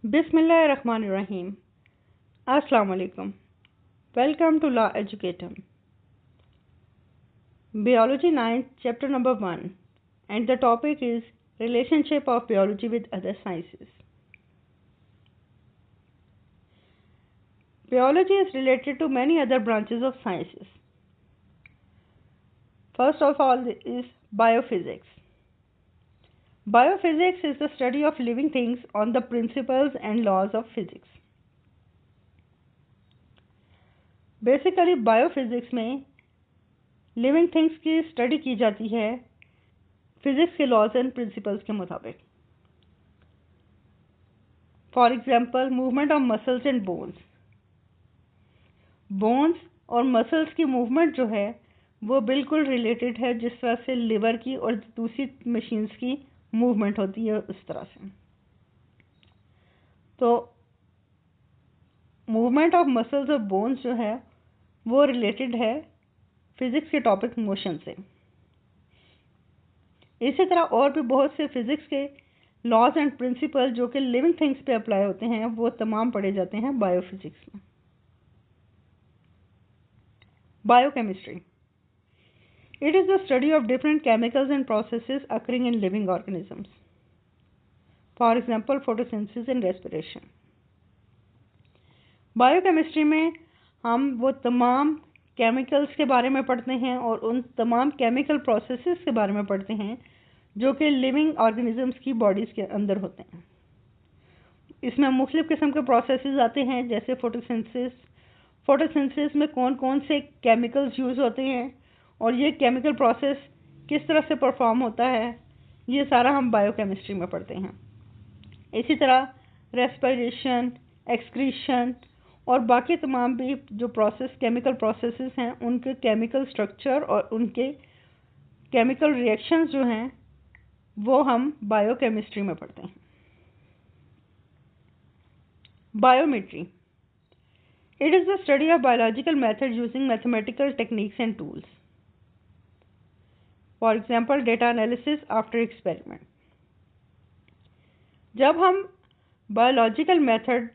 Bismillahirrahmanirrahim. Assalamu alaikum. Welcome to Law Educator. Biology 9, chapter number 1, and the topic is Relationship of Biology with Other Sciences. Biology is related to many other branches of sciences. First of all is biophysics. Biophysics is the study of living things on the principles and laws of physics. Basically biophysics में living things की study की जाती है physics के laws and principles के मुताबिक. For example movement of muscles and bones और muscles की मूवमेंट जो है वो बिल्कुल रिलेटेड है जिस तरह से लिवर की और दूसरी मशीन्स की मूवमेंट होती है उस तरह से. तो मूवमेंट ऑफ मसल्स और बोन्स जो है वो रिलेटेड है फिजिक्स के टॉपिक मोशन से. इसी तरह और भी बहुत से फिजिक्स के लॉज एंड प्रिंसिपल जो कि लिविंग थिंग्स पे अप्लाई होते हैं वो तमाम पढ़े जाते हैं बायोफिजिक्स में. Biochemistry it is the study of different chemicals and processes occurring in living organisms. For example photosynthesis and respiration. Biochemistry में हम वो तमाम केमिकल्स के बारे में पढ़ते हैं और उन तमाम केमिकल प्रोसेसेस के बारे में पढ़ते हैं जो कि लिविंग ऑर्गेनिजम्स की बॉडीज़ के अंदर होते हैं. इसमें मुख्तलिफ़ किस्म के प्रोसेसेस आते हैं जैसे फोटोसिंथेसिस में कौन कौन से केमिकल्स यूज़ होते हैं और ये केमिकल प्रोसेस किस तरह से परफॉर्म होता है, ये सारा हम बायोकेमिस्ट्री में पढ़ते हैं. इसी तरह रेस्पिरेशन, एक्सक्रीशन और बाकी तमाम भी जो केमिकल प्रोसेसेस हैं उनके केमिकल स्ट्रक्चर और उनके केमिकल रिएक्शंस जो हैं वो हम बायोकेमिस्ट्री में पढ़ते हैं. Biometry it is the study of biological method using mathematical techniques and tools. For example data analysis after experiment. जब हम बायोलॉजिकल मेथड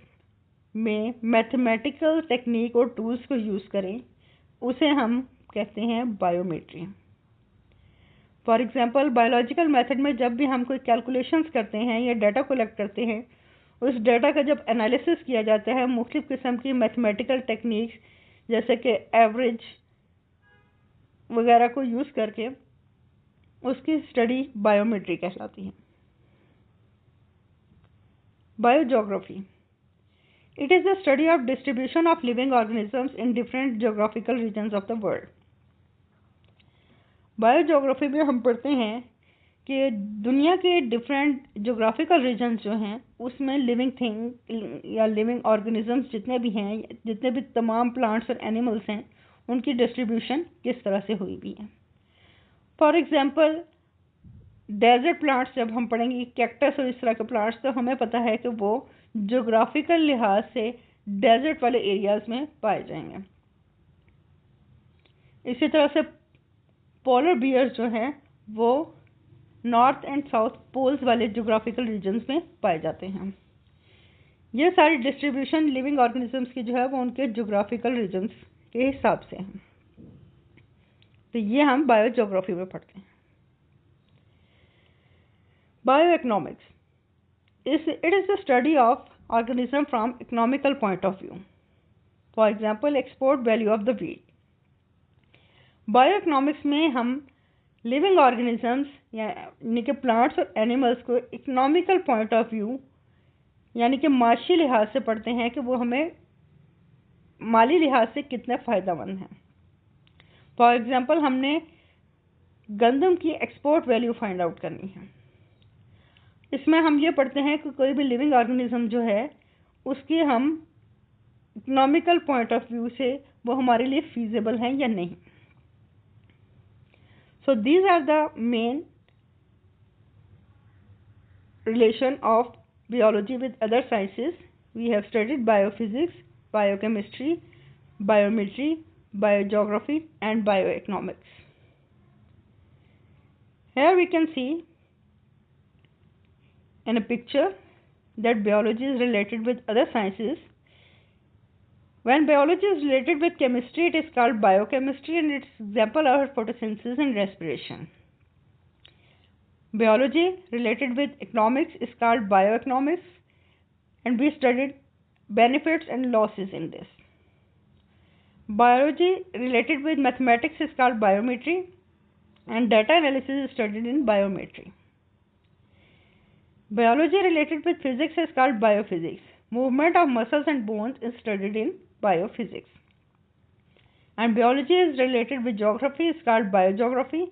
में मैथमेटिकल टेक्निक और टूल्स को यूज़ करें उसे हम कहते हैं biometry. For example biological method में जब भी हम कोई कैलकुलेशंस करते हैं या डाटा कलेक्ट करते हैं उस डाटा का जब एनालिसिस किया जाता है मुख्तलिफ़ किस्म की मैथमेटिकल टेक्निक्स जैसे कि एवरेज वगैरह को यूज़ करके उसकी स्टडी बायोमेट्री कहलाती है. Biogeography It is the study of distribution of living organisms in different geographical regions of the world. Biogeography में हम पढ़ते हैं कि दुनिया के डिफरेंट जोग्राफिकल रीजन्स जो हैं उसमें लिविंग थिंग या लिविंग ऑर्गेनिजम्स जितने भी हैं, जितने भी तमाम प्लांट्स और एनिमल्स हैं उनकी डिस्ट्रीब्यूशन किस तरह से हुई भी है. फॉर एग्जांपल डेजर्ट प्लांट्स जब हम पढ़ेंगे कैक्टस और इस तरह के प्लांट्स तो हमें पता है कि वो ज्योग्राफिकल लिहाज से डेजर्ट वाले एरियाज में पाए जाएंगे. इसी तरह से पोलर बियर्स जो हैं वो नॉर्थ एंड साउथ पोल्स वाले ज्योग्राफिकल रीजन्स में पाए जाते हैं. ये सारी डिस्ट्रीब्यूशन लिविंग ऑर्गेनिजम्स की जो है वो उनके ज्योग्राफिकल रीजन्स के हिसाब से हैं. तो ये हम बायोजोग्राफी में पढ़ते हैं. बायोइकोनॉमिक्स it is the study of organism from economical point of view. For example, export value of the wheat. बायोइकोनॉमिक्स में हम लिविंग ऑर्गेनिजम्स यानी कि प्लांट्स और एनिमल्स को इकोनॉमिकल पॉइंट ऑफ व्यू यानी कि माशी लिहाज से पढ़ते हैं कि वो हमें माली लिहाज से कितने फ़ायदेमंद हैं. फॉर एग्जांपल हमने गंदम की एक्सपोर्ट वैल्यू फाइंड आउट करनी है. इसमें हम ये पढ़ते हैं कि कोई भी लिविंग ऑर्गेनिज्म जो है उसकी हम इकोनॉमिकल पॉइंट ऑफ व्यू से वो हमारे लिए फीजिबल हैं या नहीं. So these are the main relation of biology with other sciences. We have studied biophysics, biochemistry, biometry, biogeography and bioeconomics. Here we can see in a picture that biology is related with other sciences. When biology is related with chemistry, it is called biochemistry, and its example are photosynthesis and respiration. Biology related with economics is called bioeconomics, and we studied benefits and losses in this. Biology related with mathematics is called biometry, and data analysis is studied in biometry. Biology related with physics is called biophysics. Movement of muscles and bones is studied in biophysics. And biology is related with geography is called biogeography,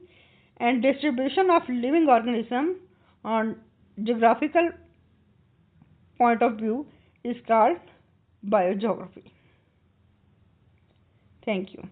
and distribution of living organism on geographical point of view is called biogeography. Thank you.